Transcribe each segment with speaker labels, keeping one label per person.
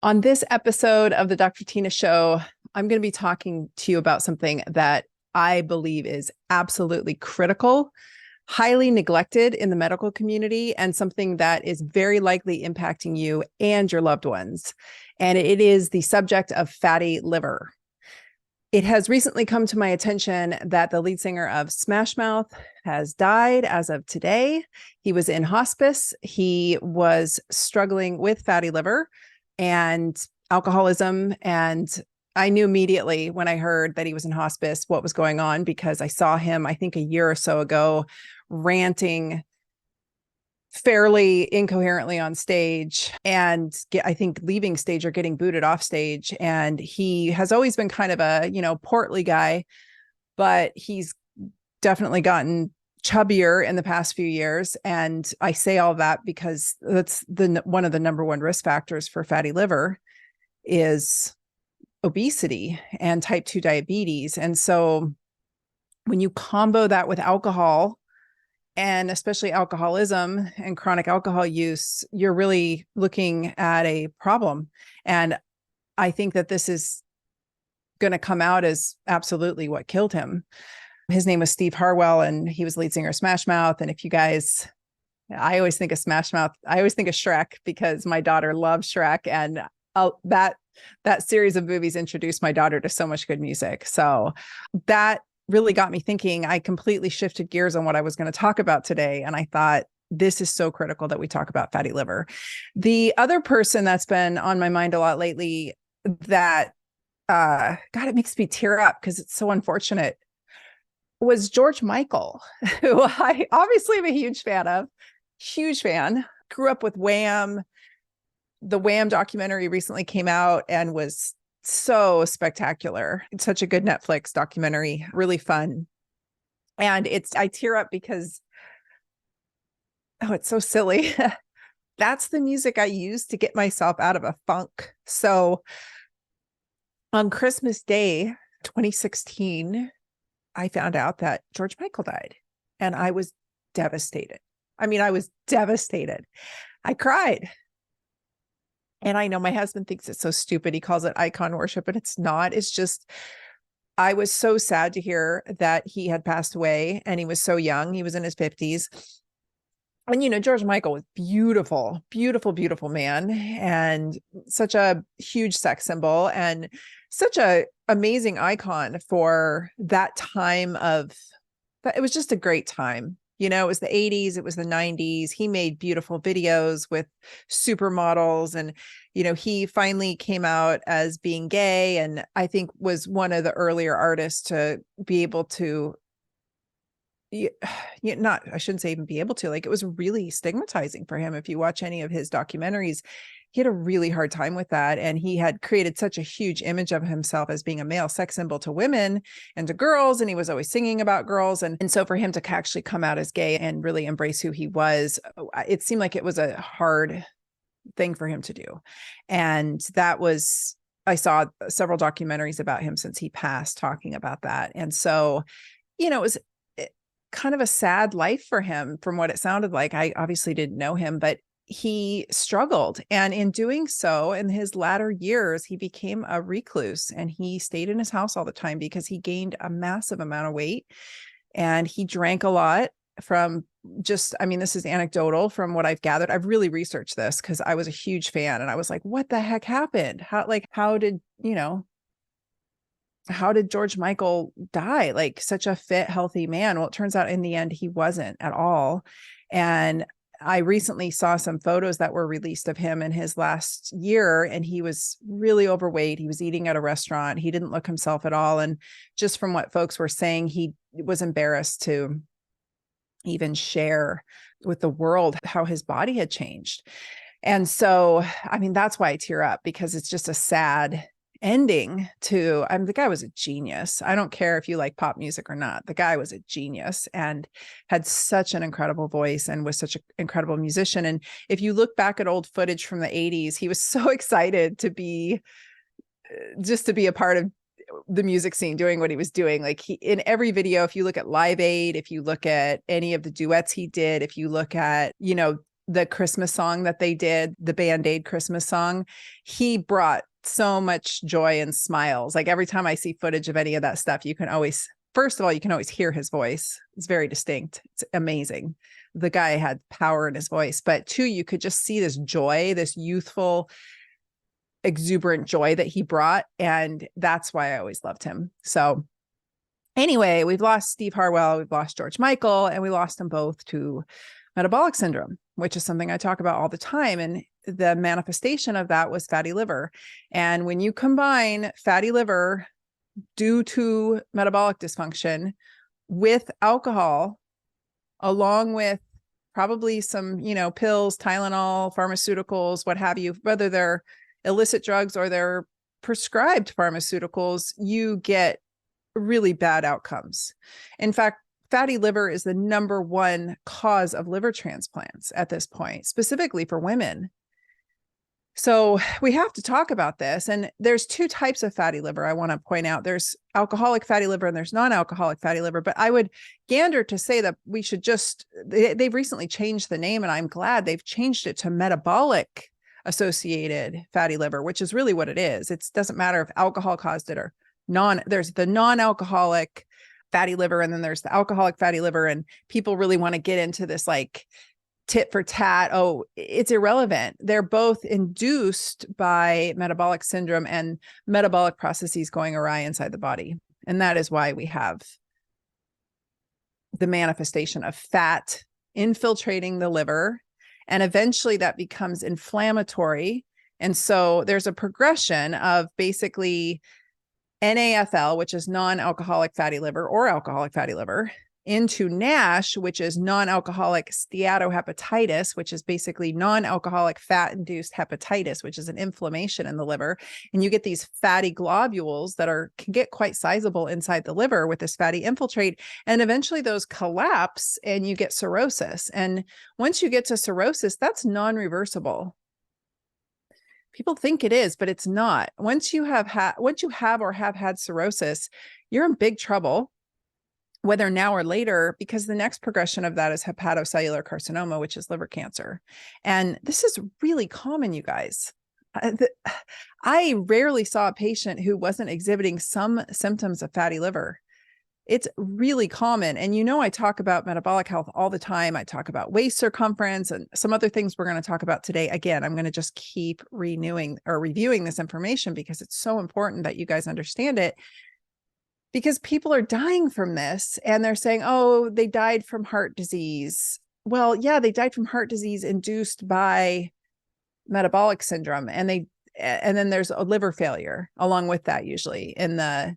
Speaker 1: On this episode of the Dr. Tina Show, I'm going to be talking to you about something that I believe is absolutely critical, highly neglected in the medical community, and something that is very likely impacting you and your loved ones. And it is the subject of fatty liver. It has recently come to my attention that the lead singer of Smash Mouth has died as of today. He was in hospice. He was struggling with fatty liver and alcoholism. And I knew immediately when I heard that he was in hospice what was going on, because I saw him, I think a year or so ago, ranting fairly incoherently on stage, and I think leaving stage or getting booted off stage. And he has always been kind of a, portly guy, but he's definitely gotten chubbier in the past few years. And I say all that because that's one of the number one risk factors for fatty liver is obesity and type 2 diabetes. And so when you combo that with alcohol, and especially alcoholism and chronic alcohol use, you're really looking at a problem. And I think that this is going to come out as absolutely what killed him. His name was Steve Harwell, and he was lead singer of Smash Mouth. And if you guys, I always think of Smash Mouth, I always think of Shrek, because my daughter loves Shrek, and that series of movies introduced my daughter to so much good music. So that really got me thinking. I completely shifted gears on what I was going to talk about today. And I thought, this is so critical that we talk about fatty liver. The other person that's been on my mind a lot lately that, God, it makes me tear up because it's so unfortunate, was George Michael, who I obviously am a huge fan. Grew up with Wham. The Wham documentary recently came out and was so spectacular. It's such a good Netflix documentary, really fun. And I tear up because, it's so silly. That's the music I use to get myself out of a funk. So on Christmas Day, 2016, I found out that George Michael died, and I was devastated. I was devastated. I cried. And I know my husband thinks it's so stupid. He calls it icon worship, but it's not. It's just, I was so sad to hear that he had passed away, and he was so young. He was in his 50s. And, George Michael was beautiful, beautiful, beautiful man, and such a huge sex symbol, and such a amazing icon for that time it was just a great time. It was the 80s, it was the 90s. He made beautiful videos with supermodels, and, he finally came out as being gay, and I think was one of the earlier artists to be able to, I shouldn't say even be able to, like, it was really stigmatizing for him. If you watch any of his documentaries, he had a really hard time with that. And he had created such a huge image of himself as being a male sex symbol to women and to girls. And he was always singing about girls. And so for him to actually come out as gay and really embrace who he was, it seemed like it was a hard thing for him to do. And I saw several documentaries about him since he passed talking about that. And so, it was kind of a sad life for him from what it sounded like. I obviously didn't know him, but he struggled. And in doing so, in his latter years, he became a recluse, and he stayed in his house all the time because he gained a massive amount of weight. And he drank a lot from this is anecdotal from what I've gathered. I've really researched this because I was a huge fan, and I was like, what the heck happened? How did George Michael die? Like, such a fit, healthy man. Well, it turns out in the end, he wasn't at all. And I recently saw some photos that were released of him in his last year, and he was really overweight. He was eating at a restaurant. He didn't look himself at all. And just from what folks were saying, he was embarrassed to even share with the world how his body had changed. And so, that's why I tear up, because it's just a sad ending to, the guy was a genius. I don't care if you like pop music or not. The guy was a genius and had such an incredible voice and was such an incredible musician. And if you look back at old footage from the 80s, he was so excited to be a part of the music scene, doing what he was doing. Like, in every video, if you look at Live Aid, if you look at any of the duets he did, if you look at, the Christmas song that they did, the Band-Aid Christmas song, he brought so much joy and smiles. Like every time I see footage of any of that stuff, you can always, first of all, you can always hear his voice. It's very distinct. It's amazing. The guy had power in his voice, but two, you could just see this joy, this youthful, exuberant joy that he brought. And that's why I always loved him. So anyway, we've lost Steve Harwell, we've lost George Michael, and we lost them both to metabolic syndrome, which is something I talk about all the time. And the manifestation of that was fatty liver. And when you combine fatty liver due to metabolic dysfunction with alcohol, along with probably some, pills, Tylenol, pharmaceuticals, what have you, whether they're illicit drugs or they're prescribed pharmaceuticals, you get really bad outcomes. In fact, fatty liver is the number one cause of liver transplants at this point, specifically for women. So we have to talk about this. And there's two types of fatty liver I want to point out. There's alcoholic fatty liver and there's non-alcoholic fatty liver. But I would gander to say that we should they've recently changed the name, and I'm glad they've changed it to metabolic associated fatty liver, which is really what it is. It doesn't matter if alcohol caused it or there's the non-alcoholic fatty liver, and then there's the alcoholic fatty liver. And people really want to get into this like tit for tat. Oh, it's irrelevant. They're both induced by metabolic syndrome and metabolic processes going awry inside the body. And that is why we have the manifestation of fat infiltrating the liver. And eventually that becomes inflammatory. And so there's a progression of basically NAFL, which is non-alcoholic fatty liver or alcoholic fatty liver, into NASH, which is non-alcoholic steatohepatitis, which is basically non-alcoholic fat-induced hepatitis, which is an inflammation in the liver. And you get these fatty globules that can get quite sizable inside the liver with this fatty infiltrate. And eventually those collapse and you get cirrhosis. And once you get to cirrhosis, that's non-reversible. People think it is, but it's not. Once you have or have had cirrhosis, you're in big trouble, whether now or later, because the next progression of that is hepatocellular carcinoma, which is liver cancer. And this is really common, you guys. I rarely saw a patient who wasn't exhibiting some symptoms of fatty liver. It's really common. And I talk about metabolic health all the time. I talk about waist circumference and some other things we're going to talk about today. Again, I'm going to just keep reviewing this information because it's so important that you guys understand it. Because people are dying from this and they're saying, oh, they died from heart disease. Well, yeah, they died from heart disease induced by metabolic syndrome. And then there's a liver failure along with that, usually in the,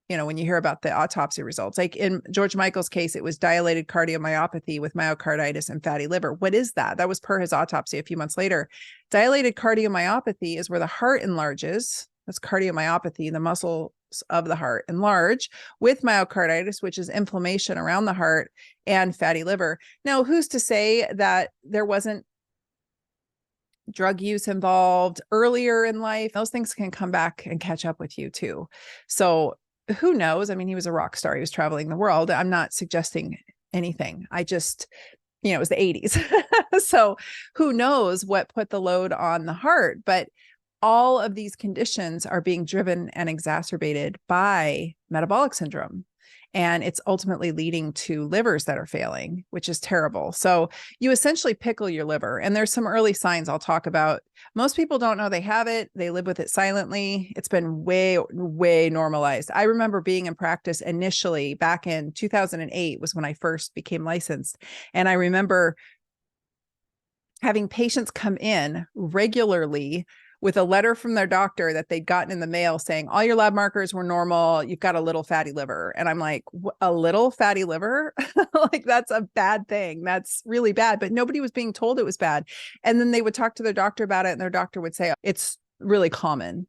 Speaker 1: when you hear about the autopsy results. Like in George Michael's case, it was dilated cardiomyopathy with myocarditis and fatty liver. What is that? That was per his autopsy a few months later. Dilated cardiomyopathy is where the heart enlarges. That's cardiomyopathy, the muscles of the heart enlarge with myocarditis, which is inflammation around the heart, and fatty liver. Now, who's to say that there wasn't drug use involved earlier in life? Those things can come back and catch up with you too. So who knows? I mean, he was a rock star. He was traveling the world. I'm not suggesting anything. I just, it was the 80s. So who knows what put the load on the heart? But all of these conditions are being driven and exacerbated by metabolic syndrome. And it's ultimately leading to livers that are failing, which is terrible. So you essentially pickle your liver. And there's some early signs I'll talk about. Most people don't know they have it. They live with it silently. It's been way, way normalized. I remember being in practice initially back in 2008 was when I first became licensed. And I remember having patients come in regularly with a letter from their doctor that they'd gotten in the mail saying, all your lab markers were normal. You've got a little fatty liver. And I'm like, a little fatty liver? Like, that's a bad thing. That's really bad. But nobody was being told it was bad. And then they would talk to their doctor about it. And their doctor would say, it's really common.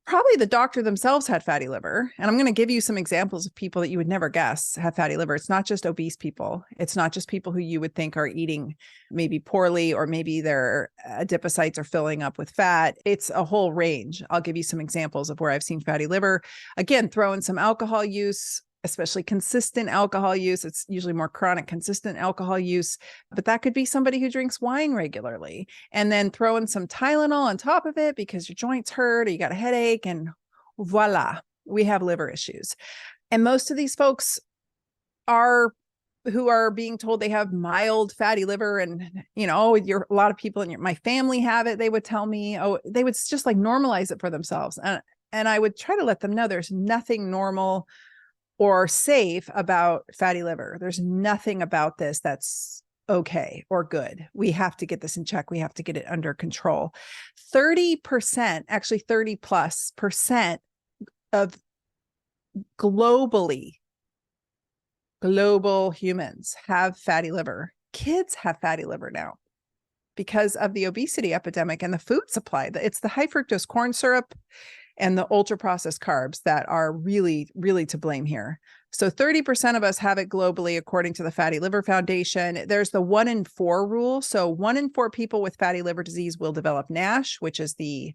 Speaker 1: Probably the doctor themselves had fatty liver. And I'm going to give you some examples of people that you would never guess have fatty liver. It's not just obese people. It's not just people who you would think are eating maybe poorly, or maybe their adipocytes are filling up with fat. It's a whole range. I'll give you some examples of where I've seen fatty liver. Again, throw in some alcohol use, especially consistent alcohol use. It's usually more chronic, consistent alcohol use, but that could be somebody who drinks wine regularly and then throw in some Tylenol on top of it because your joints hurt or you got a headache, and voila, we have liver issues. And most of these folks who are being told they have mild fatty liver, and a lot of people in my family have it. They would tell me, they would just like normalize it for themselves. And I would try to let them know there's nothing normal or safe about fatty liver. There's nothing about this that's okay or good. We have to get this in check. We have to get it under control. 30%, actually 30+% of global humans have fatty liver. Kids have fatty liver now because of the obesity epidemic and the food supply. It's the high fructose corn syrup and the ultra processed carbs that are really, really to blame here. So 30% of us have it globally, according to the Fatty Liver Foundation. There's the 1 in 4 rule. So 1 in 4 people with fatty liver disease will develop NASH, which is the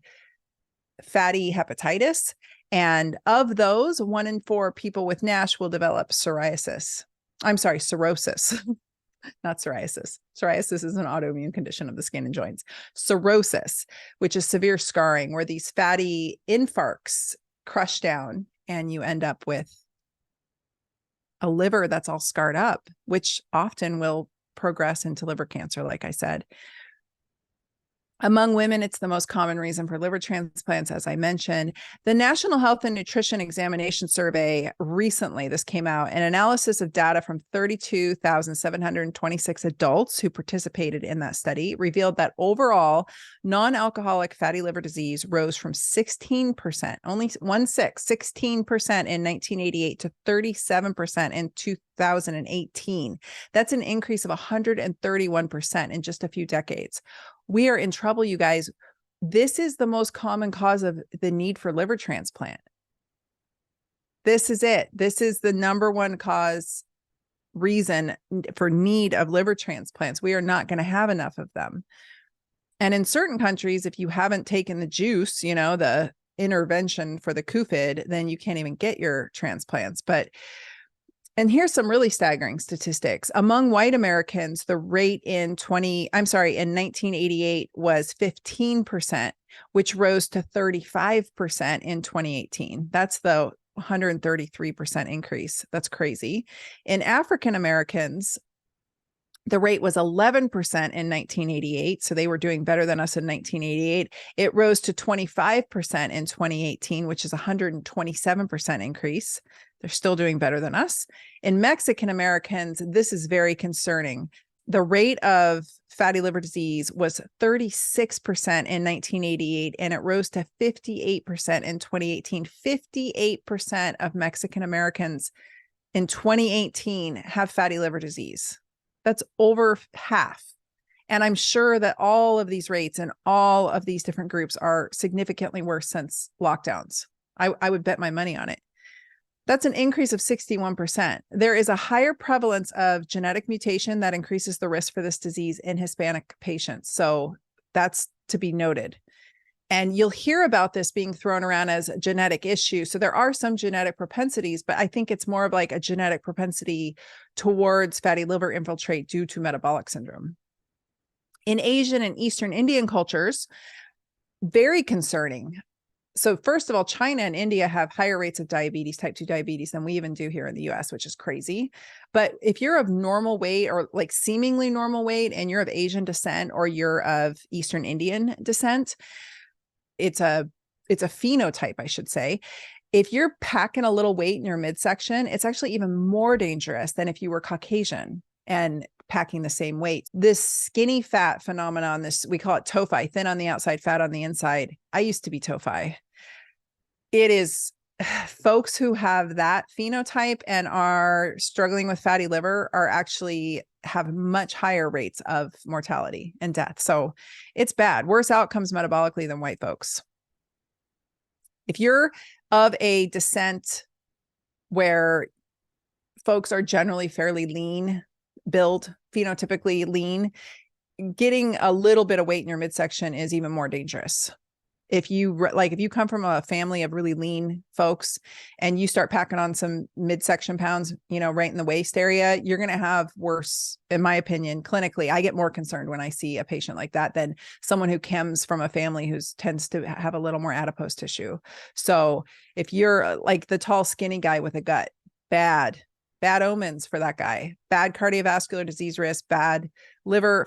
Speaker 1: fatty hepatitis. And of those, 1 in 4 people with NASH will develop cirrhosis. I'm sorry, cirrhosis, not psoriasis. Psoriasis is an autoimmune condition of the skin and joints. Cirrhosis, which is severe scarring, where these fatty infarcts crush down and you end up with a liver that's all scarred up, which often will progress into liver cancer, like I said. Among women, it's the most common reason for liver transplants, as I mentioned. The National Health and Nutrition Examination Survey recently, this came out, an analysis of data from 32,726 adults who participated in that study revealed that overall non-alcoholic fatty liver disease rose from 16%, only 16% in 1988 to 37% in 2018. That's an increase of 131% in just a few decades. We are in trouble, you guys. This is the most common cause of the need for liver transplant. This is it. This is the number one reason for need of liver transplants. We are not going to have enough of them. And in certain countries, if you haven't taken the juice, the intervention for the COVID, then you can't even get your transplants. And here's some really staggering statistics. Among white Americans, the rate in 1988 was 15%, which rose to 35% in 2018. That's the 133% increase. That's crazy. In African Americans, the rate was 11% in 1988. So they were doing better than us in 1988. It rose to 25% in 2018, which is a 127% increase. They're still doing better than us. In Mexican Americans, this is very concerning. The rate of fatty liver disease was 36% in 1988, and it rose to 58% in 2018. 58% of Mexican Americans in 2018 have fatty liver disease. That's over half. And I'm sure that all of these rates and all of these different groups are significantly worse since lockdowns. I would bet my money on it. That's an increase of 61%. There is a higher prevalence of genetic mutation that increases the risk for this disease in Hispanic patients. So that's to be noted. And you'll hear about this being thrown around as a genetic issue. So there are some genetic propensities, but I think it's more of like a genetic propensity towards fatty liver infiltrate due to metabolic syndrome. In Asian and Eastern Indian cultures, very concerning. So first of all, China and India have higher rates of diabetes, type 2 diabetes, than we even do here in the US, which is crazy. But if you're of normal weight or like seemingly normal weight and you're of Asian descent or you're of Eastern Indian descent, it's a phenotype, I should say. If you're packing a little weight in your midsection, it's actually even more dangerous than if you were Caucasian and packing the same weight. This skinny fat phenomenon, we call it TOFI, thin on the outside, fat on the inside. I used to be TOFI. It is folks who have that phenotype and are struggling with fatty liver actually have much higher rates of mortality and death. So it's bad. Worse outcomes metabolically than white folks. If you're of a descent where folks are generally fairly lean, build phenotypically lean, getting a little bit of weight in your midsection is even more dangerous. If you if you come from a family of really lean folks and you start packing on some midsection pounds, right in the waist area, you're going to have worse, in my opinion, clinically. I get more concerned when I see a patient like that than someone who comes from a family who tends to have a little more adipose tissue. So if you're like the tall, skinny guy with a gut, bad omens for that guy, bad cardiovascular disease risk, bad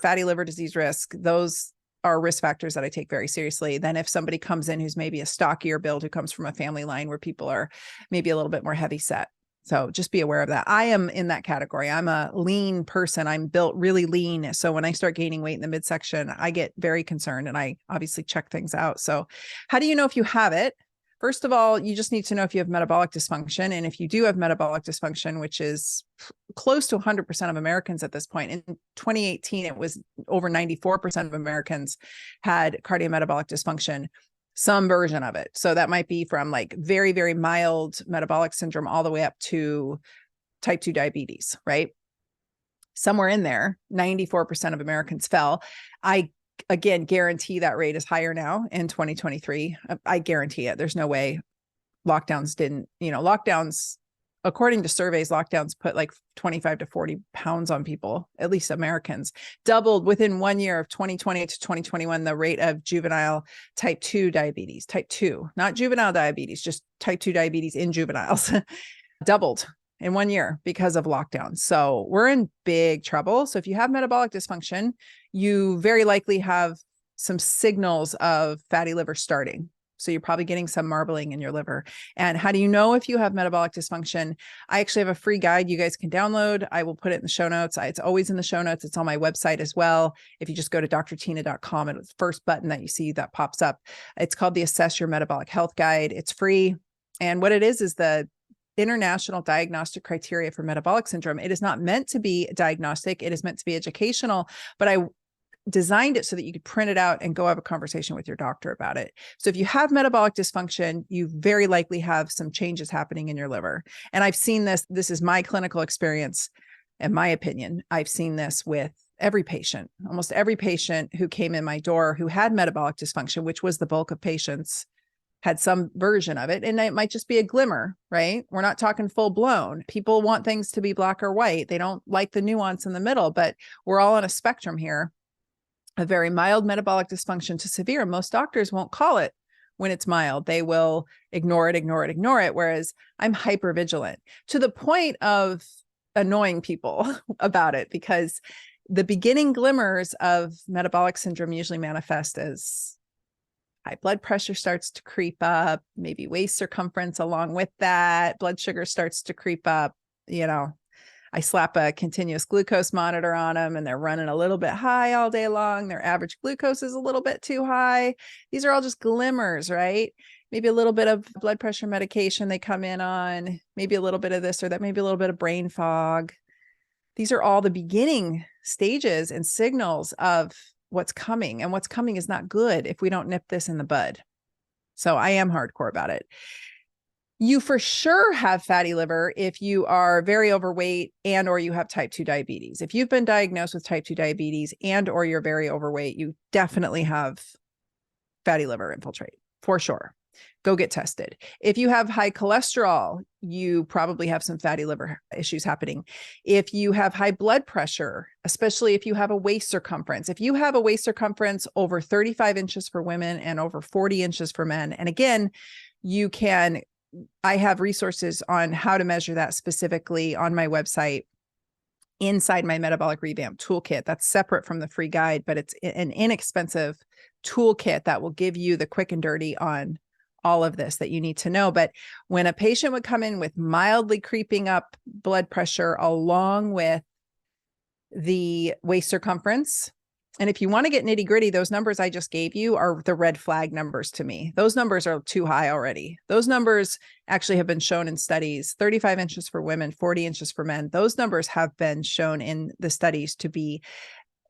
Speaker 1: fatty liver disease risk. Those are risk factors that I take very seriously. Then if somebody comes in who's maybe a stockier build, who comes from a family line where people are maybe a little bit more heavy set. So just be aware of that. I am in that category. I'm a lean person. I'm built really lean. So when I start gaining weight in the midsection, I get very concerned and I obviously check things out. So how do you know if you have it? First of all, you just need to know if you have metabolic dysfunction. And if you do have metabolic dysfunction, which is close to 100% of Americans at this point, in 2018, it was over 94% of Americans had cardiometabolic dysfunction, some version of it. So that might be from like very, very mild metabolic syndrome all the way up to type 2 diabetes, right? Somewhere in there, 94% of Americans fell. I again, guarantee that rate is higher now in 2023. I guarantee it. There's no way lockdowns didn't, lockdowns, according to surveys, lockdowns put like 25 to 40 pounds on people, at least Americans. Doubled within 1 year of 2020 to 2021, the rate of juvenile type 2 diabetes, type 2, not juvenile diabetes, just type 2 diabetes in juveniles, doubled in 1 year because of lockdown. So we're in big trouble. So if you have metabolic dysfunction, you very likely have some signals of fatty liver starting. So you're probably getting some marbling in your liver. And how do you know if you have metabolic dysfunction? I actually have a free guide you guys can download. I will put it in the show notes. It's always in the show notes. It's on my website as well. If you just go to drtina.com, and it's the first button that you see that pops up. It's called the Assess Your Metabolic Health Guide. It's free. And what it is the international diagnostic criteria for metabolic syndrome. It is not meant to be diagnostic. It is meant to be educational, but I designed it so that you could print it out and go have a conversation with your doctor about it. So if you have metabolic dysfunction, you very likely have some changes happening in your liver. And I've seen this. This is my clinical experience. In my opinion, I've seen this with every patient, almost every patient who came in my door who had metabolic dysfunction, which was the bulk of patients, had some version of it. And it might just be a glimmer, right? We're not talking full blown. People want things to be black or white. They don't like the nuance in the middle, but we're all on a spectrum here. A very mild metabolic dysfunction to severe. Most doctors won't call it when it's mild. They will ignore it. Whereas I'm hypervigilant to the point of annoying people about it, because the beginning glimmers of metabolic syndrome usually manifest as high blood pressure starts to creep up, maybe waist circumference along with that, blood sugar starts to creep up. I slap a continuous glucose monitor on them and they're running a little bit high all day long. Their average glucose is a little bit too high. These are all just glimmers, right? Maybe a little bit of blood pressure medication they come in on, maybe a little bit of this or that, maybe a little bit of brain fog. These are all the beginning stages and signals of what's coming, and what's coming is not good if we don't nip this in the bud. So I am hardcore about it. You for sure have fatty liver if you are very overweight and or you have type 2 diabetes. If you've been diagnosed with type 2 diabetes and or you're very overweight, you definitely have fatty liver infiltrate for sure. Go get tested. If you have high cholesterol, you probably have some fatty liver issues happening. If you have high blood pressure, especially if you have a waist circumference, if you have a waist circumference over 35 inches for women and over 40 inches for men. And again, I have resources on how to measure that specifically on my website inside my metabolic revamp toolkit. That's separate from the free guide, but it's an inexpensive toolkit that will give you the quick and dirty on all of this that you need to know. But when a patient would come in with mildly creeping up blood pressure along with the waist circumference, and if you want to get nitty gritty, those numbers I just gave you are the red flag numbers to me. Those numbers are too high already. Those numbers actually have been shown in studies, 35 inches for women, 40 inches for men. Those numbers have been shown in the studies to be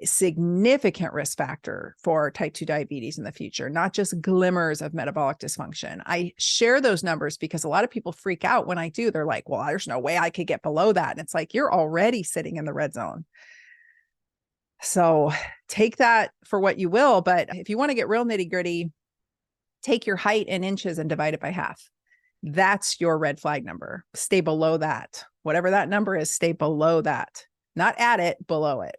Speaker 1: significant risk factor for type 2 diabetes in the future, not just glimmers of metabolic dysfunction. I share those numbers because a lot of people freak out when I do. They're like, well, there's no way I could get below that. And it's like, you're already sitting in the red zone. So take that for what you will. But if you want to get real nitty gritty, Take your height in inches and divide it by half. That's your red flag number. Stay below that. Whatever that number is, stay below that. Not at it, below it.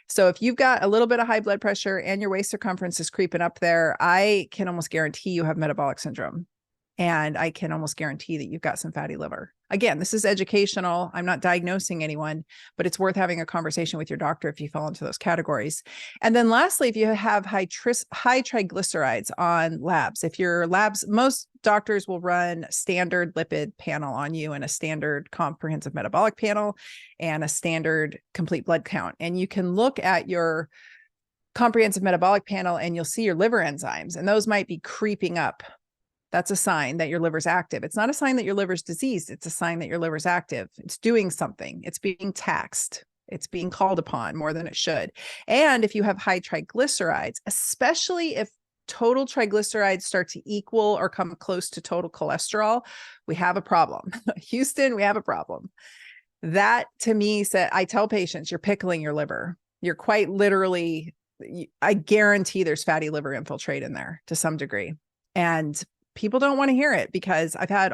Speaker 1: So if you've got a little bit of high blood pressure and your waist circumference is creeping up there, I can almost guarantee you have metabolic syndrome. And I can almost guarantee that you've got some fatty liver. Again, this is educational. I'm not diagnosing anyone, but it's worth having a conversation with your doctor if you fall into those categories. And then lastly, if you have high triglycerides on labs, if your labs, most doctors will run standard lipid panel on you and a standard comprehensive metabolic panel and a standard complete blood count. And you can look at your comprehensive metabolic panel and you'll see your liver enzymes, and those might be creeping up. That's a sign that your liver's active. It's not a sign that your liver's diseased. It's a sign that your liver's active. It's doing something. It's being taxed. It's being called upon more than it should. And if you have high triglycerides, especially if total triglycerides start to equal or come close to total cholesterol, we have a problem. Houston, we have a problem. That to me said, I tell patients, you're pickling your liver. You're quite literally, I guarantee there's fatty liver infiltrate in there to some degree. And people don't want to hear it because I've had,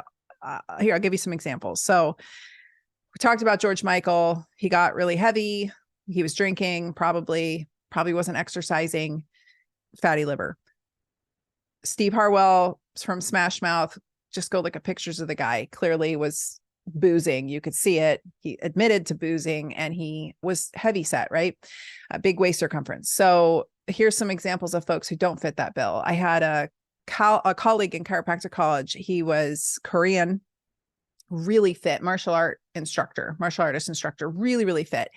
Speaker 1: here, I'll give you some examples. So we talked about George Michael. He got really heavy. He was drinking, probably wasn't exercising, fatty liver. Steve Harwell from Smash Mouth, just go look at pictures of the guy, clearly was boozing. You could see it. He admitted to boozing and he was heavy set, right? A big waist circumference. So here's some examples of folks who don't fit that bill. I had a colleague in chiropractic college. He was Korean, really fit, martial artist instructor, really, really fit.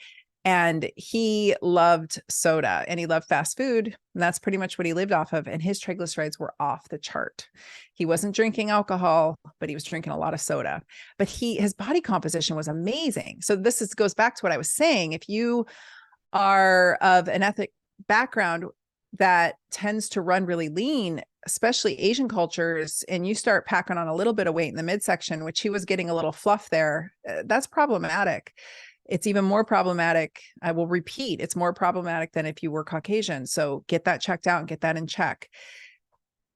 Speaker 1: And he loved soda and he loved fast food. And that's pretty much what he lived off of. And his triglycerides were off the chart. He wasn't drinking alcohol, but he was drinking a lot of soda. But his body composition was amazing. So this goes back to what I was saying. If you are of an ethnic background that tends to run really lean, especially Asian cultures, and you start packing on a little bit of weight in the midsection, which he was getting a little fluff there, that's problematic. It's even more problematic. I will repeat, it's more problematic than if you were Caucasian. So get that checked out and get that in check.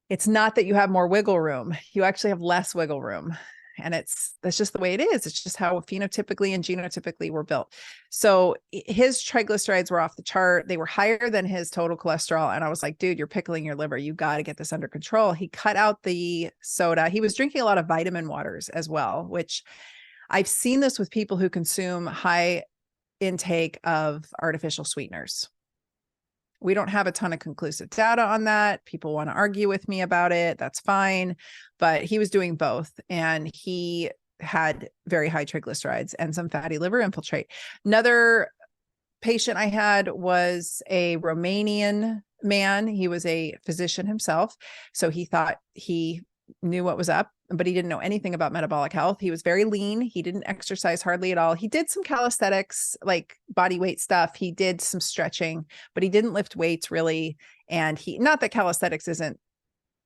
Speaker 1: It's not that you have more wiggle room. You actually have less wiggle room. And that's just the way it is. It's just how phenotypically and genotypically we're built. So his triglycerides were off the chart. They were higher than his total cholesterol. And I was like, dude, you're pickling your liver. You got to get this under control. He cut out the soda. He was drinking a lot of vitamin waters as well, which I've seen this with people who consume high intake of artificial sweeteners. We don't have a ton of conclusive data on that. People want to argue with me about it. That's fine. But he was doing both. And he had very high triglycerides and some fatty liver infiltrate. Another patient I had was a Romanian man. He was a physician himself. So he thought he knew what was up, but he didn't know anything about metabolic health. He was very lean. He didn't exercise hardly at all. He did some calisthenics, like body weight stuff. He did some stretching, but he didn't lift weights really. And not that calisthenics isn't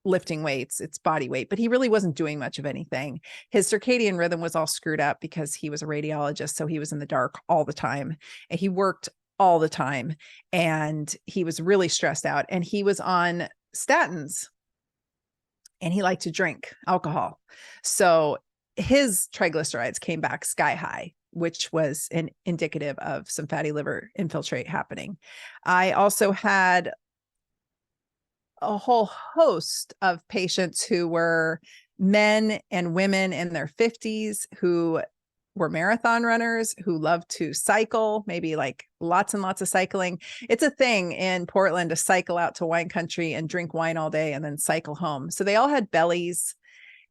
Speaker 1: lifting weights, it's body weight, but he really wasn't doing much of anything. His circadian rhythm was all screwed up because he was a radiologist. So he was in the dark all the time and he worked all the time and he was really stressed out and he was on statins. And he liked to drink alcohol. So his triglycerides came back sky high, which was an indicative of some fatty liver infiltrate happening. I also had a whole host of patients who were men and women in their 50s who were marathon runners who loved to cycle, maybe like lots and lots of cycling. It's a thing in Portland to cycle out to wine country and drink wine all day and then cycle home. So they all had bellies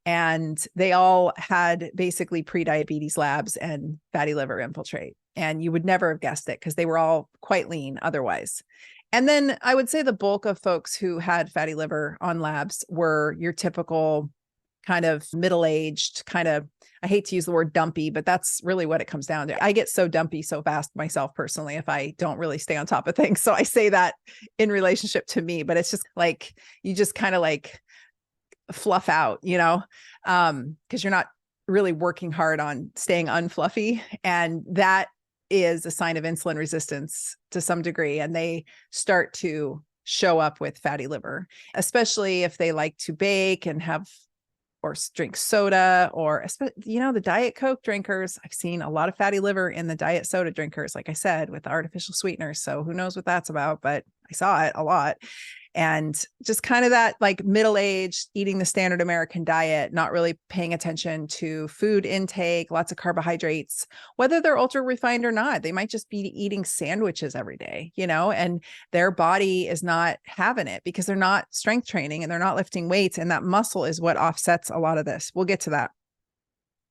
Speaker 1: and they all had basically pre-diabetes labs and fatty liver infiltrate. And you would never have guessed it because they were all quite lean otherwise. And then I would say the bulk of folks who had fatty liver on labs were your typical kind of middle-aged, kind of, I hate to use the word dumpy, but that's really what it comes down to. I get so dumpy so fast myself personally if I don't really stay on top of things. So I say that in relationship to me, but it's just like, you just kind of like fluff out, because you're not really working hard on staying unfluffy. And that is a sign of insulin resistance to some degree. And they start to show up with fatty liver, especially if they like to bake and have or drink soda, or, the Diet Coke drinkers. I've seen a lot of fatty liver in the diet soda drinkers, like I said, with the artificial sweeteners. So who knows what that's about, but I saw it a lot. And just kind of that like middle-aged, eating the standard American diet, not really paying attention to food intake, lots of carbohydrates, whether they're ultra refined or not. They might just be eating sandwiches every day, and their body is not having it because they're not strength training and they're not lifting weights. And that muscle is what offsets a lot of this. We'll get to that.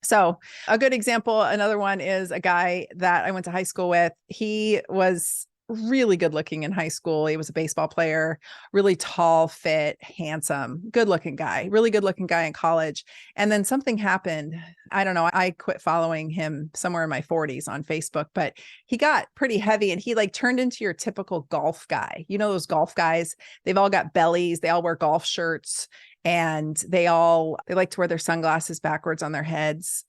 Speaker 1: So a good example, another one is a guy that I went to high school with. He was really good looking in high school. He was a baseball player, really tall, fit, handsome, good looking guy, really good looking guy in college. And then something happened. I don't know. I quit following him somewhere in my 40s on Facebook, but he got pretty heavy and he like turned into your typical golf guy. Those golf guys, they've all got bellies. They all wear golf shirts. And they like to wear their sunglasses backwards on their heads.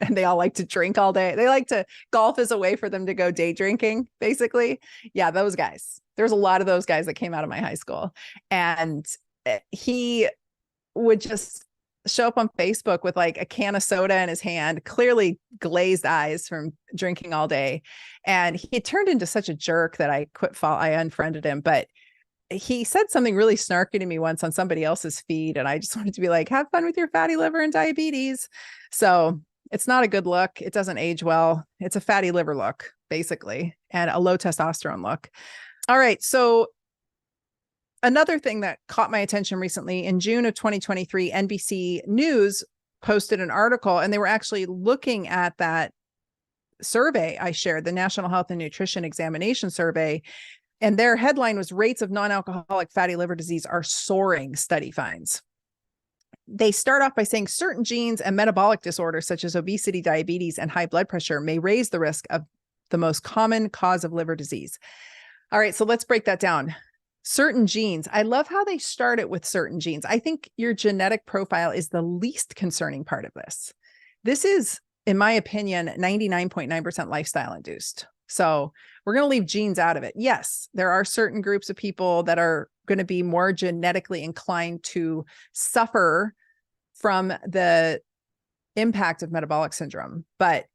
Speaker 1: And they all like to drink all day. Golf is a way for them to go day drinking, basically. Yeah, those guys. There's a lot of those guys that came out of my high school. And he would just show up on Facebook with like a can of soda in his hand, clearly glazed eyes from drinking all day. And he turned into such a jerk that I unfriended him. But he said something really snarky to me once on somebody else's feed. And I just wanted to be like, have fun with your fatty liver and diabetes. So it's not a good look. It doesn't age well. It's a fatty liver look, basically, and a low testosterone look. All right. So another thing that caught my attention recently, in June of 2023, NBC News posted an article, and they were actually looking at that survey I shared, the National Health and Nutrition Examination Survey. And their headline was "Rates of non-alcoholic fatty liver disease are soaring, study finds." They start off by saying certain genes and metabolic disorders such as obesity, diabetes, and high blood pressure may raise the risk of the most common cause of liver disease. All right, so let's break that down. Certain genes. I love how they start it with certain genes. I think your genetic profile is the least concerning part of this. This is, in my opinion, 99.9% lifestyle induced. So we're going to leave genes out of it. Yes, there are certain groups of people that are going to be more genetically inclined to suffer from the impact of metabolic syndrome, but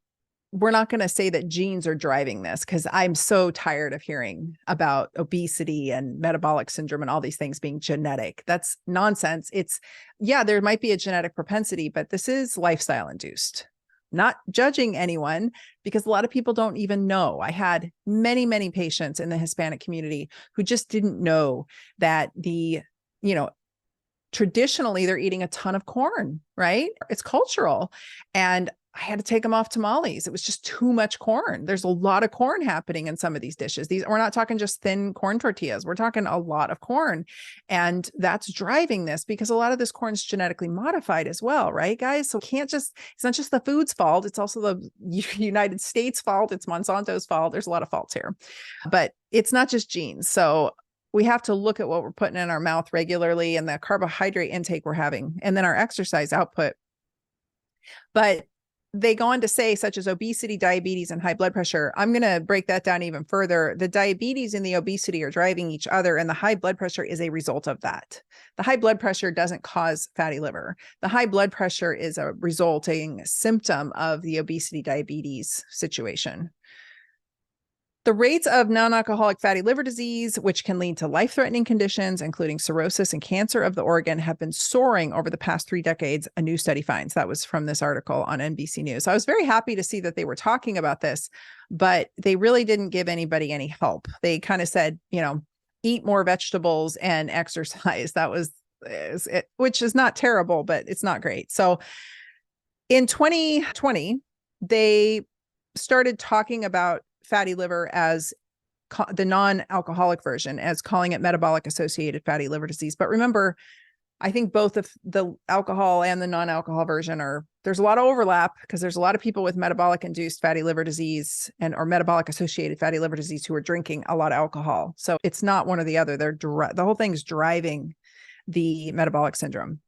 Speaker 1: we're not going to say that genes are driving this, because I'm so tired of hearing about obesity and metabolic syndrome and all these things being genetic. That's nonsense. There might be a genetic propensity, but this is lifestyle induced. Not judging anyone, because a lot of people don't even know. I had many, many patients in the Hispanic community who just didn't know that traditionally they're eating a ton of corn, right? It's cultural. And I had to take them off tamales. It was just too much corn. There's a lot of corn happening in some of these dishes. We're not talking just thin corn tortillas. We're talking a lot of corn. And that's driving this, because a lot of this corn is genetically modified as well, right, guys? So it's not just the food's fault. It's also the United States fault. It's Monsanto's fault. There's a lot of faults here, but it's not just genes. So we have to look at what we're putting in our mouth regularly and the carbohydrate intake we're having, and then our exercise output. But they go on to say, such as obesity, diabetes, and high blood pressure. I'm going to break that down even further. The diabetes and the obesity are driving each other, and the high blood pressure is a result of that. The high blood pressure doesn't cause fatty liver. The high blood pressure is a resulting symptom of the obesity, diabetes situation. The rates of non-alcoholic fatty liver disease, which can lead to life-threatening conditions, including cirrhosis and cancer of the organ, have been soaring over the past 3 decades, a new study finds. That was from this article on NBC News. So I was very happy to see that they were talking about this, but they really didn't give anybody any help. They kind of said, eat more vegetables and exercise. That was it, which is not terrible, but it's not great. So in 2020, they started talking about fatty liver as the non-alcoholic version, as calling it metabolic associated fatty liver disease. But remember, I think both of the alcohol and the non-alcohol version there's a lot of overlap, because there's a lot of people with metabolic induced fatty liver disease or metabolic associated fatty liver disease who are drinking a lot of alcohol. So it's not one or the other. The whole thing's driving the metabolic syndrome.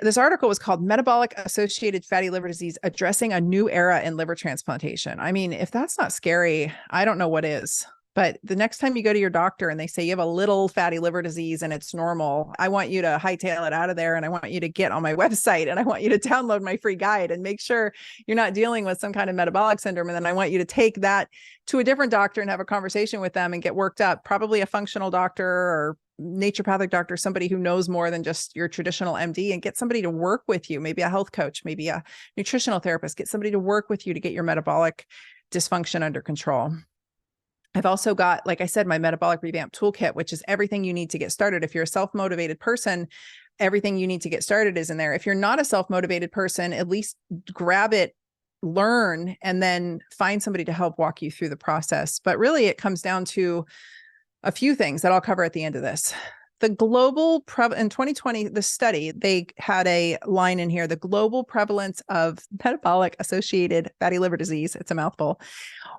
Speaker 1: This article was called "Metabolic Associated Fatty Liver Disease Addressing a New Era in Liver Transplantation." I mean, if that's not scary, I don't know what is. But the next time you go to your doctor and they say you have a little fatty liver disease and it's normal, I want you to hightail it out of there. And I want you to get on my website and I want you to download my free guide and make sure you're not dealing with some kind of metabolic syndrome. And then I want you to take that to a different doctor and have a conversation with them and get worked up, probably a functional doctor or naturopathic doctor, somebody who knows more than just your traditional MD, and get somebody to work with you, maybe a health coach, maybe a nutritional therapist, get somebody to work with you to get your metabolic dysfunction under control. I've also got, like I said, my metabolic revamp toolkit, which is everything you need to get started. If you're a self-motivated person, everything you need to get started is in there. If you're not a self-motivated person, at least grab it, learn, and then find somebody to help walk you through the process. But really, it comes down to a few things that I'll cover at the end of this. The global in 2020, the study, they had a line in here, the global prevalence of metabolic associated fatty liver disease, it's a mouthful,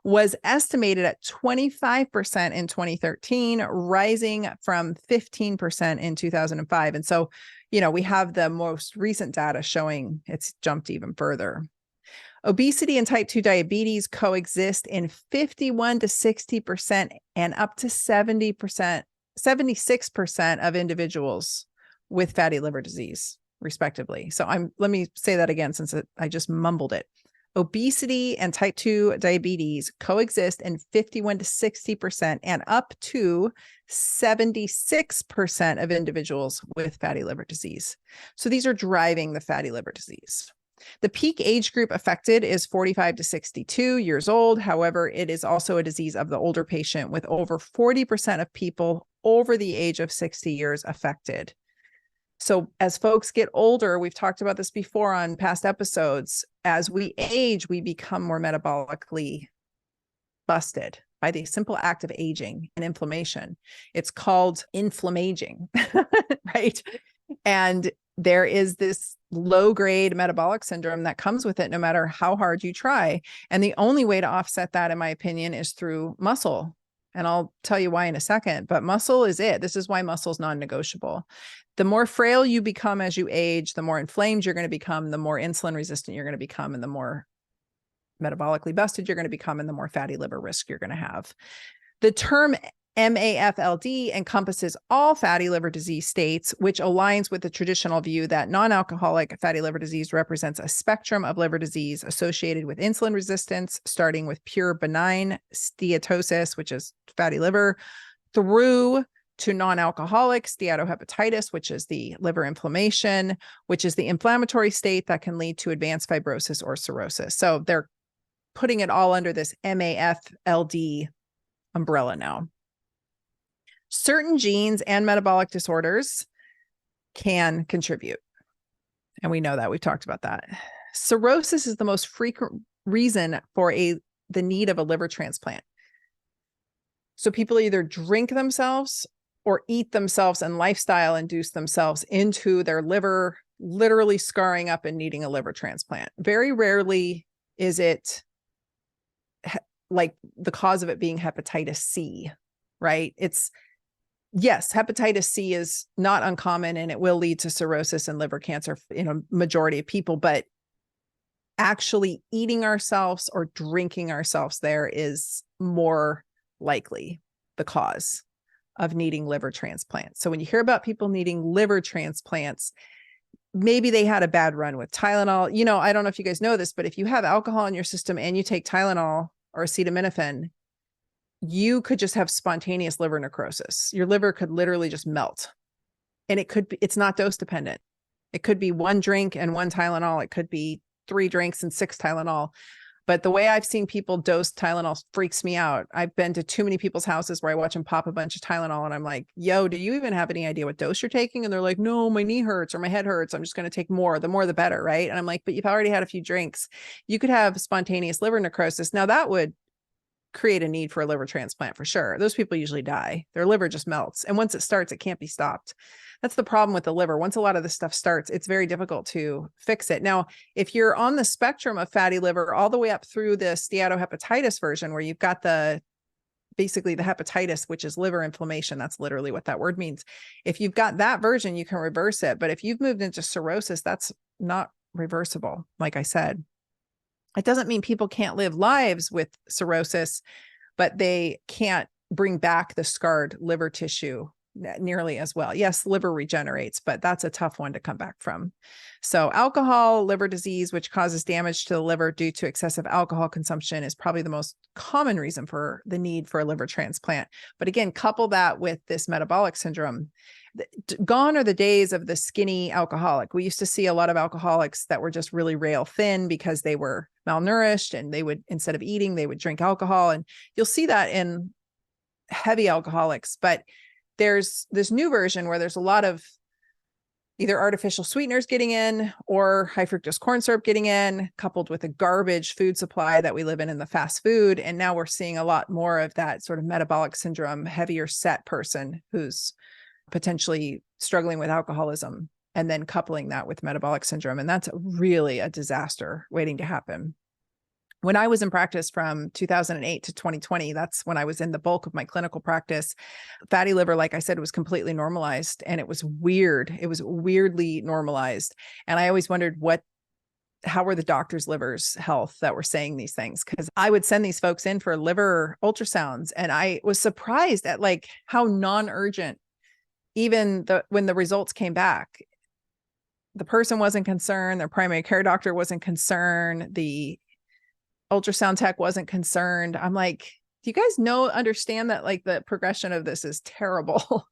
Speaker 1: was estimated at 25% in 2013, rising from 15% in 2005. And so, we have the most recent data showing it's jumped even further. Obesity and type 2 diabetes coexist in 51 to 60% and up to 76% of individuals with fatty liver disease, respectively. So let me say that again, since I just mumbled it. Obesity and type 2 diabetes coexist in 51 to 60% and up to 76% of individuals with fatty liver disease. So these are driving the fatty liver disease. The peak age group affected is 45 to 62 years old. However, it is also a disease of the older patient, with over 40% of people over the age of 60 years affected. So as folks get older, we've talked about this before on past episodes, as we age, we become more metabolically busted by the simple act of aging and inflammation. It's called inflammaging, right? And there is this low-grade metabolic syndrome that comes with it no matter how hard you try. And the only way to offset that, in my opinion, is through muscle. And I'll tell you why in a second, but muscle is it. This is why muscle is non-negotiable. The more frail you become as you age, the more inflamed you're going to become, the more insulin resistant you're going to become, and the more metabolically busted you're going to become, and the more fatty liver risk you're going to have. The term MAFLD encompasses all fatty liver disease states, which aligns with the traditional view that non-alcoholic fatty liver disease represents a spectrum of liver disease associated with insulin resistance, starting with pure benign steatosis, which is fatty liver, through to non-alcoholic steatohepatitis, which is the liver inflammation, which is the inflammatory state that can lead to advanced fibrosis or cirrhosis. So they're putting it all under this MAFLD umbrella now. Certain genes and metabolic disorders can contribute. And we know that. We've talked about that. Cirrhosis is the most frequent reason for the need of a liver transplant. So people either drink themselves or eat themselves and lifestyle induce themselves into their liver literally scarring up and needing a liver transplant. Very rarely is it like the cause of it being hepatitis C, right? Yes, hepatitis C is not uncommon and it will lead to cirrhosis and liver cancer in a majority of people, but actually eating ourselves or drinking ourselves there is more likely the cause of needing liver transplants. So when you hear about people needing liver transplants, maybe they had a bad run with Tylenol. I don't know if you guys know this, but if you have alcohol in your system and you take Tylenol or acetaminophen, you could just have spontaneous liver necrosis. Your liver could literally just melt. And it's not dose dependent. It could be one drink and one Tylenol. It could be 3 drinks and 6 Tylenol. But the way I've seen people dose Tylenol freaks me out. I've been to too many people's houses where I watch them pop a bunch of Tylenol and I'm like, yo, do you even have any idea what dose you're taking? And they're like, no, my knee hurts or my head hurts. I'm just going to take more. The more, the better, right? And I'm like, but you've already had a few drinks. You could have spontaneous liver necrosis. Now that would create a need for a liver transplant for sure. Those people usually die. Their liver just melts. And once it starts, it can't be stopped. That's the problem with the liver. Once a lot of this stuff starts, it's very difficult to fix it. Now, if you're on the spectrum of fatty liver all the way up through the steatohepatitis version, where you've got basically the hepatitis, which is liver inflammation, that's literally what that word means. If you've got that version, you can reverse it. But if you've moved into cirrhosis, that's not reversible, like I said. It doesn't mean people can't live lives with cirrhosis, but they can't bring back the scarred liver tissue nearly as well. Yes, liver regenerates, but that's a tough one to come back from. So alcohol, liver disease, which causes damage to the liver due to excessive alcohol consumption, is probably the most common reason for the need for a liver transplant. But again, couple that with this metabolic syndrome. Gone are the days of the skinny alcoholic. We used to see a lot of alcoholics that were just really rail thin because they were malnourished, and they would, instead of eating, they would drink alcohol. And you'll see that in heavy alcoholics. But there's this new version where there's a lot of either artificial sweeteners getting in or high fructose corn syrup getting in, coupled with a garbage food supply that we live in the fast food. And now we're seeing a lot more of that sort of metabolic syndrome, heavier set person who's potentially struggling with alcoholism, and then coupling that with metabolic syndrome. And that's really a disaster waiting to happen. When I was in practice from 2008 to 2020, that's when I was in the bulk of my clinical practice. Fatty liver, like I said, was completely normalized, and it was weird. It was weirdly normalized. And I always wondered how were the doctors' livers' health that were saying these things? Because I would send these folks in for liver ultrasounds, and I was surprised at like how non-urgent, even when the results came back, the person wasn't concerned, their primary care doctor wasn't concerned, the ultrasound tech wasn't concerned. I'm like, do you guys understand that like the progression of this is terrible?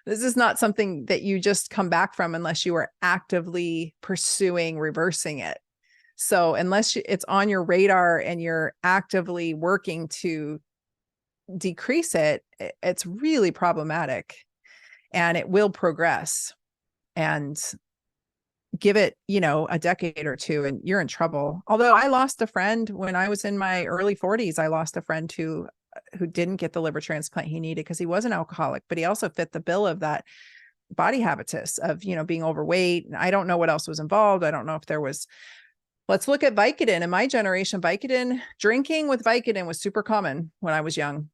Speaker 1: This is not something that you just come back from unless you are actively pursuing reversing it. So unless it's on your radar and you're actively working to decrease it, it's really problematic, and it will progress. And give it, a decade or two and you're in trouble. Although I lost a friend when I was in my early 40s. I lost a friend who didn't get the liver transplant he needed because he was an alcoholic, but he also fit the bill of that body habitus of, being overweight. And I don't know what else was involved. I don't know if there was, let's look at Vicodin. In my generation, drinking with Vicodin was super common when I was young.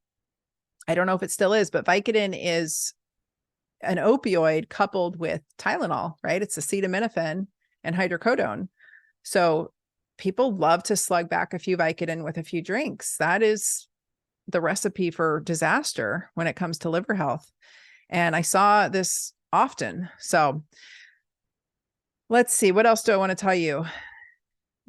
Speaker 1: I don't know if it still is, but Vicodin is an opioid coupled with Tylenol, right? It's acetaminophen and hydrocodone. So people love to slug back a few Vicodin with a few drinks. That is the recipe for disaster when it comes to liver health. And I saw this often. So let's see, what else do I want to tell you?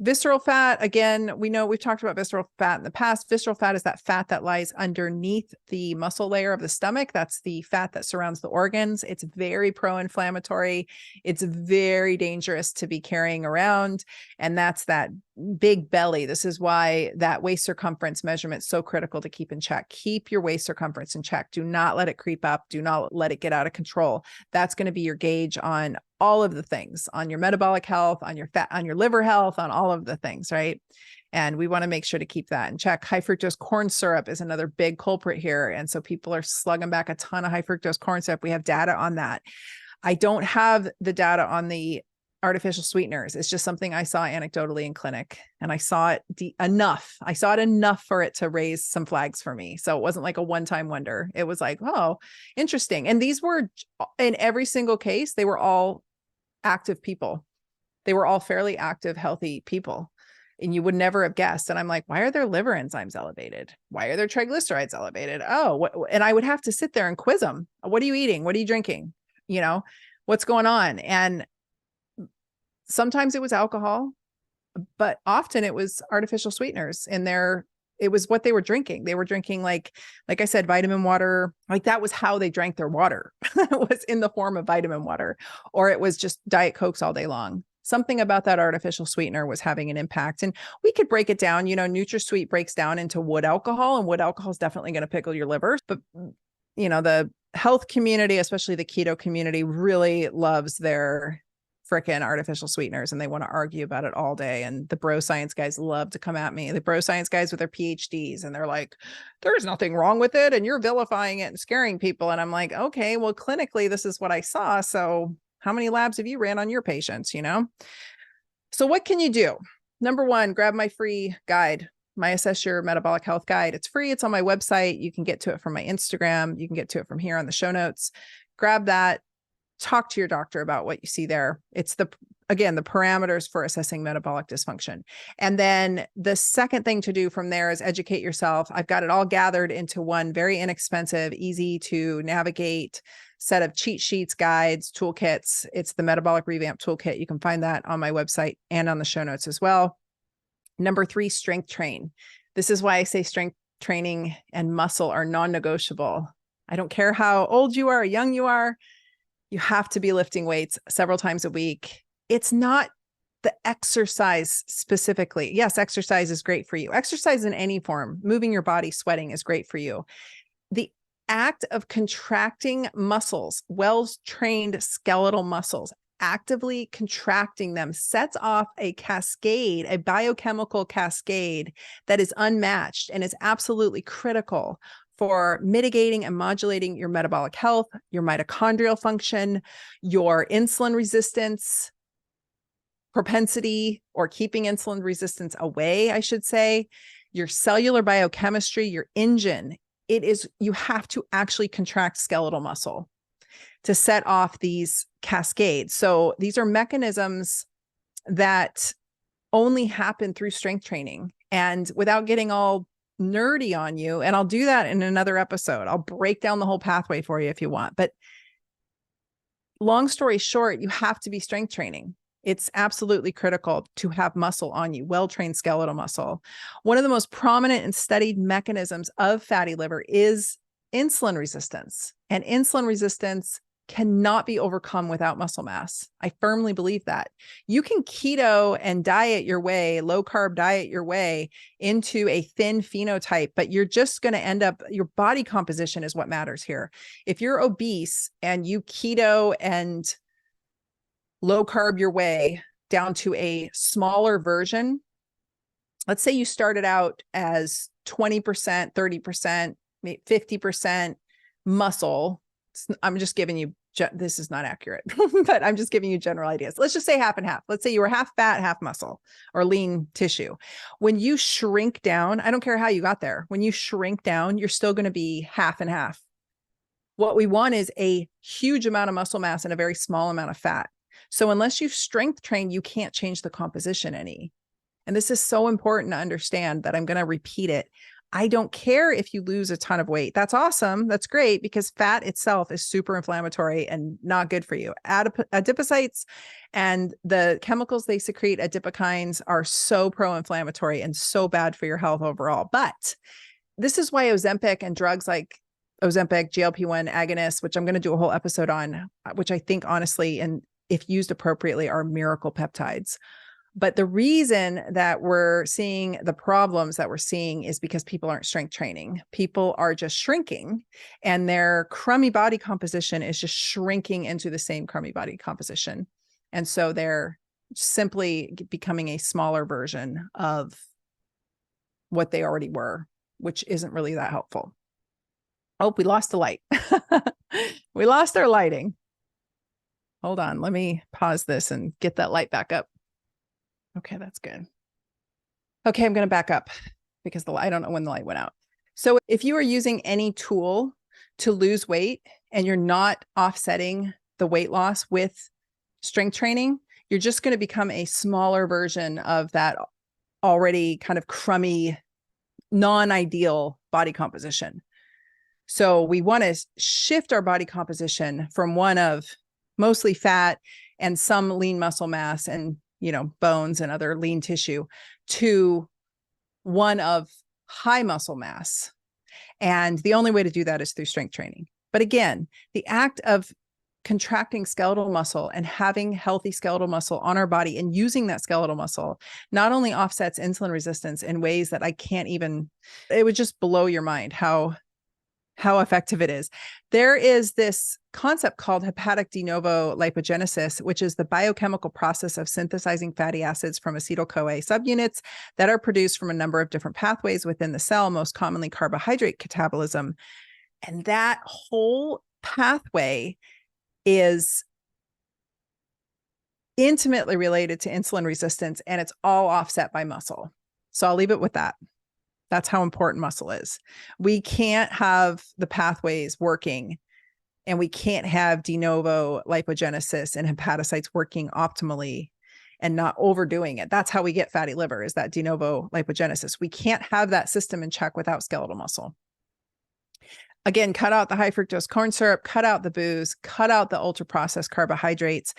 Speaker 1: Visceral fat, again, we know we've talked about visceral fat in the past. Visceral fat is that fat that lies underneath the muscle layer of the stomach. That's the fat that surrounds the organs. It's very pro-inflammatory. It's very dangerous to be carrying around. And that's that big belly. This is why that waist circumference measurement is so critical to keep in check. Keep your waist circumference in check. Do not let it creep up. Do not let it get out of control. That's going to be your gauge on all of the things, on your metabolic health, on your fat, on your liver health, on all of the things, right? And we want to make sure to keep that in check. High fructose corn syrup is another big culprit here. And so people are slugging back a ton of high fructose corn syrup. We have data on that. I don't have the data on the artificial sweeteners. It's just something I saw anecdotally in clinic, and I saw it enough. I saw it enough for it to raise some flags for me. So it wasn't like a one-time wonder. It was like, oh, interesting. And these were, in every single case, they were all active people. They were all fairly active, healthy people. And you would never have guessed. And I'm like, why are their liver enzymes elevated? Why are their triglycerides elevated? Oh, and I would have to sit there and quiz them. What are you eating? What are you drinking? What's going on? And sometimes it was alcohol, but often it was artificial sweeteners in there. It was what they were drinking. They were drinking, like I said, vitamin water. Like that was how they drank their water. It was in the form of vitamin water, or it was just Diet Cokes all day long. Something about that artificial sweetener was having an impact. And we could break it down. NutraSweet breaks down into wood alcohol, and wood alcohol is definitely going to pickle your liver. But, the health community, especially the keto community, really loves their frickin' artificial sweeteners, and they want to argue about it all day. And the bro science guys love to come at me, the bro science guys with their PhDs, and they're like, there's nothing wrong with it, and you're vilifying it and scaring people. And I'm like, okay, well, clinically, this is what I saw. So how many labs have you ran on your patients, So what can you do? Number one, grab my free guide, my Assess Your Metabolic Health Guide. It's free. It's on my website. You can get to it from my Instagram. You can get to it from here on the show notes. Grab that. Talk to your doctor about what you see there. It's again, the parameters for assessing metabolic dysfunction. And then the second thing to do from there is educate yourself. I've got it all gathered into one very inexpensive, easy to navigate set of cheat sheets, guides, toolkits. It's the Metabolic Revamp Toolkit. You can find that on my website and on the show notes as well. Number 3, strength train. This is why I say strength training and muscle are non-negotiable. I don't care how old you are or young you are. You have to be lifting weights several times a week. It's not the exercise specifically. Yes, exercise is great for you. Exercise in any form, moving your body, sweating is great for you. The act of contracting muscles, well-trained skeletal muscles, actively contracting them sets off a cascade, a biochemical cascade that is unmatched and is absolutely critical for mitigating and modulating your metabolic health, your mitochondrial function, your insulin resistance propensity, or keeping insulin resistance away, I should say, your cellular biochemistry, your engine. It is, you have to actually contract skeletal muscle to set off these cascades. So these are mechanisms that only happen through strength training. And without getting all nerdy on you, and I'll do that in another episode, I'll break down the whole pathway for you if you want. But long story short, you have to be strength training. It's absolutely critical to have muscle on you, well-trained skeletal muscle. One of the most prominent and studied mechanisms of fatty liver is insulin resistance. And insulin resistance cannot be overcome without muscle mass. I firmly believe that. You can keto and diet your way, low carb diet your way into a thin phenotype, but you're just going to end up, your body composition is what matters here. If you're obese and you keto and low carb your way down to a smaller version, let's say you started out as 20%, 30%, 50% muscle. I'm just giving you, this is not accurate, but I'm just giving you general ideas. Let's just say half and half. Let's say you were half fat, half muscle, or lean tissue. When you shrink down, I don't care how you got there. When you shrink down, you're still going to be half and half. What we want is a huge amount of muscle mass and a very small amount of fat. So unless you strength train, you can't change the composition any. And this is so important to understand that I'm going to repeat it. I don't care if you lose a ton of weight. That's awesome. That's great, because fat itself is super inflammatory and not good for you. Adipocytes and the chemicals they secrete, adipokines, are so pro-inflammatory and so bad for your health overall. But this is why Ozempic and drugs like Ozempic, GLP-1 agonists, which I'm going to do a whole episode on, which I think honestly, and if used appropriately, are miracle peptides. But the reason that we're seeing the problems that we're seeing is because people aren't strength training. People are just shrinking, and their crummy body composition is just shrinking into the same crummy body composition. And so they're simply becoming a smaller version of what they already were, which isn't really that helpful. Oh, we lost the light. We lost our lighting. Hold on. Let me pause this and get that light back up. Okay, that's good. Okay, I'm going to back up because I don't know when the light went out. So if you are using any tool to lose weight and you're not offsetting the weight loss with strength training, you're just going to become a smaller version of that already kind of crummy, non-ideal body composition. So we want to shift our body composition from one of mostly fat and some lean muscle mass and, you know, bones and other lean tissue to one of high muscle mass. And the only way to do that is through strength training. But again, the act of contracting skeletal muscle and having healthy skeletal muscle on our body and using that skeletal muscle not only offsets insulin resistance in ways that I can't even, it would just blow your mind how effective it is. There is this concept called hepatic de novo lipogenesis, which is the biochemical process of synthesizing fatty acids from acetyl-CoA subunits that are produced from a number of different pathways within the cell, most commonly carbohydrate catabolism. And that whole pathway is intimately related to insulin resistance, and it's all offset by muscle. So I'll leave it with that. That's how important muscle is. We can't have the pathways working, and we can't have de novo lipogenesis and hepatocytes working optimally and not overdoing it. That's how we get fatty liver, is that de novo lipogenesis. We can't have that system in check without skeletal muscle. Again, cut out the high fructose corn syrup, cut out the booze, cut out the ultra processed carbohydrates.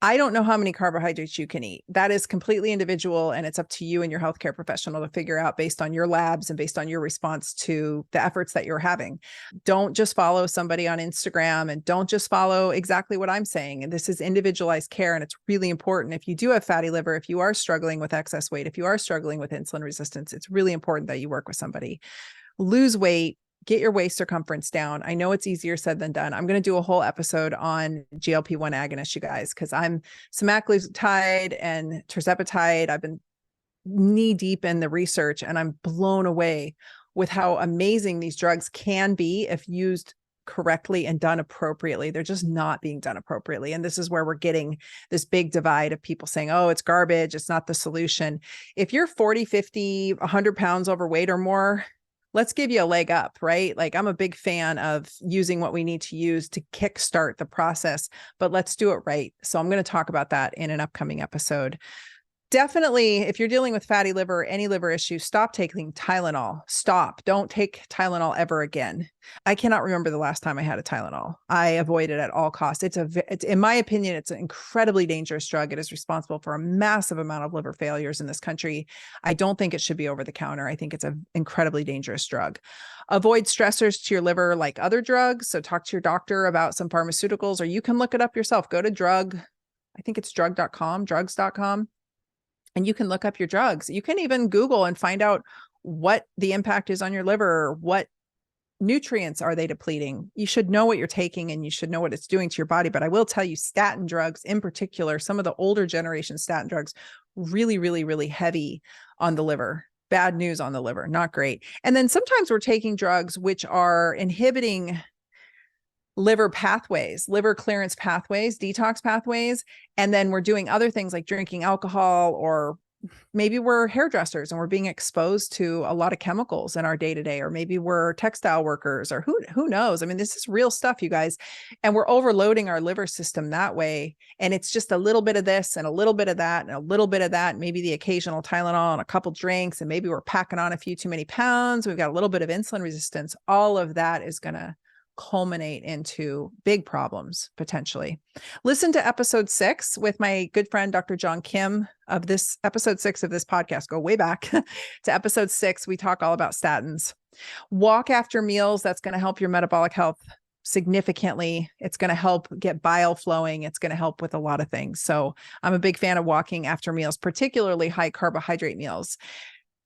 Speaker 1: I don't know how many carbohydrates you can eat. That is completely individual, and it's up to you and your healthcare professional to figure out based on your labs and based on your response to the efforts that you're having. Don't just follow somebody on Instagram, and don't just follow exactly what I'm saying. And this is individualized care, and it's really important. If you do have fatty liver, if you are struggling with excess weight, if you are struggling with insulin resistance, it's really important that you work with somebody. Lose weight. Get your waist circumference down. I know it's easier said than done. I'm going to do a whole episode on GLP-1 agonists, you guys, because I'm semaglutide and tirzepatide. I've been knee deep in the research, and I'm blown away with how amazing these drugs can be if used correctly and done appropriately. They're just not being done appropriately. And this is where we're getting this big divide of people saying, oh, it's garbage. It's not the solution. If you're 40, 50, 100 pounds overweight or more, let's give you a leg up, right? Like, I'm a big fan of using what we need to use to kickstart the process, but let's do it right. So I'm going to talk about that in an upcoming episode. Definitely, if you're dealing with fatty liver, any liver issue, stop taking Tylenol. Stop. Don't take Tylenol ever again. I cannot remember the last time I had a Tylenol. I avoid it at all costs. It's in my opinion, it's an incredibly dangerous drug. It is responsible for a massive amount of liver failures in this country. I don't think it should be over the counter. I think it's an incredibly dangerous drug. Avoid stressors to your liver like other drugs. So talk to your doctor about some pharmaceuticals, or you can look it up yourself. Go to I think it's drugs.com. And you can look up your drugs. You can even Google and find out what the impact is on your liver. What nutrients are they depleting? You should know what you're taking, and you should know what it's doing to your body. But I will tell you, statin drugs in particular, some of the older generation statin drugs, really, really, really heavy on the liver. Bad news on the liver, not great. And then sometimes we're taking drugs which are inhibiting liver pathways, liver clearance pathways, detox pathways. And then we're doing other things like drinking alcohol, or maybe we're hairdressers and we're being exposed to a lot of chemicals in our day-to-day, or maybe we're textile workers, or who knows? I mean, this is real stuff, you guys. And we're overloading our liver system that way. And it's just a little bit of this and a little bit of that and a little bit of that, maybe the occasional Tylenol and a couple drinks, and maybe we're packing on a few too many pounds. We've got a little bit of insulin resistance. All of that is going to culminate into big problems potentially. Listen to episode 6 with my good friend, Dr. John Kim, of this episode 6 of this podcast. Go way back to episode 6. We talk all about statins. Walk after meals. That's going to help your metabolic health significantly. It's going to help get bile flowing. It's going to help with a lot of things. So I'm a big fan of walking after meals, particularly high carbohydrate meals.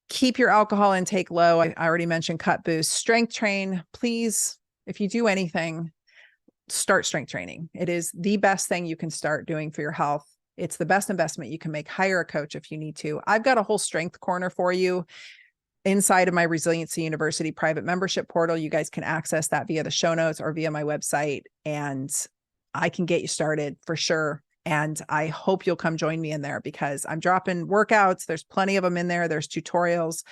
Speaker 1: Keep your alcohol intake low. I already mentioned cut, boost, strength train. Please, if you do anything, start strength training. It is the best thing you can start doing for your health. It's the best investment you can make. Hire a coach if you need to. I've got a whole strength corner for you inside of my Resiliency University private membership portal. You guys can access that via the show notes or via my website, and I can get you started for sure. And I hope you'll come join me in there, because I'm dropping workouts. There's plenty of them in there. There's tutorials.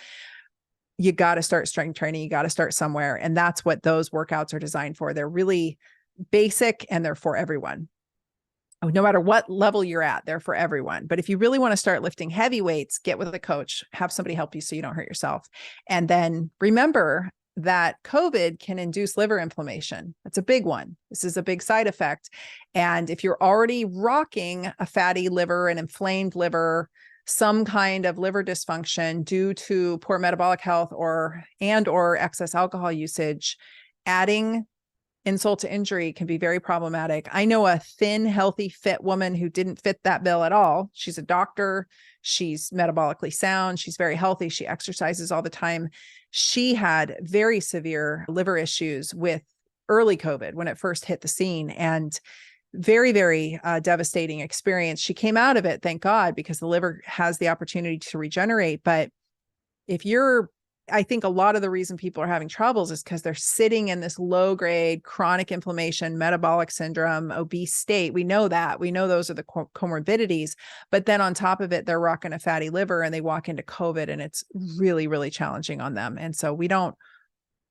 Speaker 1: You got to start strength training. You got to start somewhere. And that's what those workouts are designed for. They're really basic, and they're for everyone. No matter what level you're at, they're for everyone. But if you really want to start lifting heavy weights, get with a coach, have somebody help you so you don't hurt yourself. And then remember that COVID can induce liver inflammation. That's a big one. This is a big side effect. And if you're already rocking a fatty liver, an inflamed liver, some kind of liver dysfunction due to poor metabolic health or excess alcohol usage, adding insult to injury can be very problematic. I know a thin, healthy, fit woman who didn't fit that bill at all. She's a doctor. She's metabolically sound. She's very healthy. She exercises all the time. She had very severe liver issues with early COVID when it first hit the scene, and very, very devastating experience. She came out of it, thank God, because the liver has the opportunity to regenerate. But I think a lot of the reason people are having troubles is because they're sitting in this low grade chronic inflammation, metabolic syndrome, obese state. We know that. We know those are the comorbidities. But then on top of it, they're rocking a fatty liver and they walk into COVID, and it's really, really challenging on them. And so we don't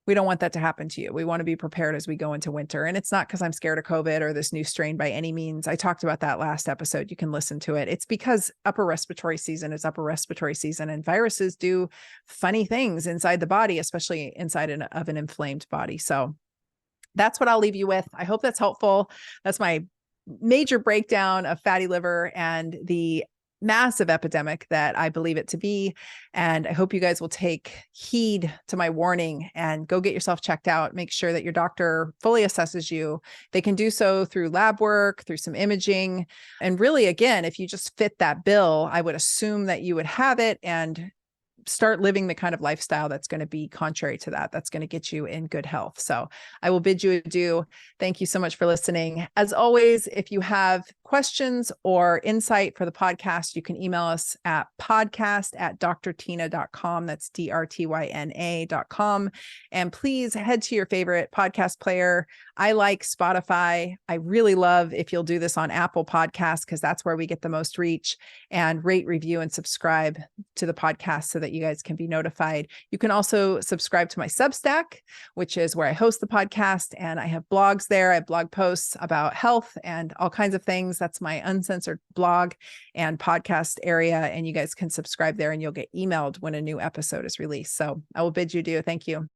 Speaker 1: we don't want that to happen to you. We want to be prepared as we go into winter. And it's not because I'm scared of COVID or this new strain by any means. I talked about that last episode. You can listen to it. It's because upper respiratory season is upper respiratory season, and viruses do funny things inside the body, especially inside of an inflamed body. So that's what I'll leave you with. I hope that's helpful. That's my major breakdown of fatty liver and the massive epidemic that I believe it to be. And I hope you guys will take heed to my warning and go get yourself checked out. Make sure that your doctor fully assesses you. They can do so through lab work, through some imaging. And really, again, if you just fit that bill, I would assume that you would have it and start living the kind of lifestyle that's going to be contrary to that. That's going to get you in good health. So I will bid you adieu. Thank you so much for listening. As always, if you have questions or insight for the podcast, you can email us at podcast@drtyna.com. That's DRTYNA.com. And please head to your favorite podcast player. I like Spotify. I really love if you'll do this on Apple Podcasts, because that's where we get the most reach, and rate, review, and subscribe to the podcast so that you guys can be notified. You can also subscribe to my Substack, which is where I host the podcast, and I have blogs there. I have blog posts about health and all kinds of things. That's my uncensored blog and podcast area, and you guys can subscribe there and you'll get emailed when a new episode is released. So I will bid you adieu. Thank you.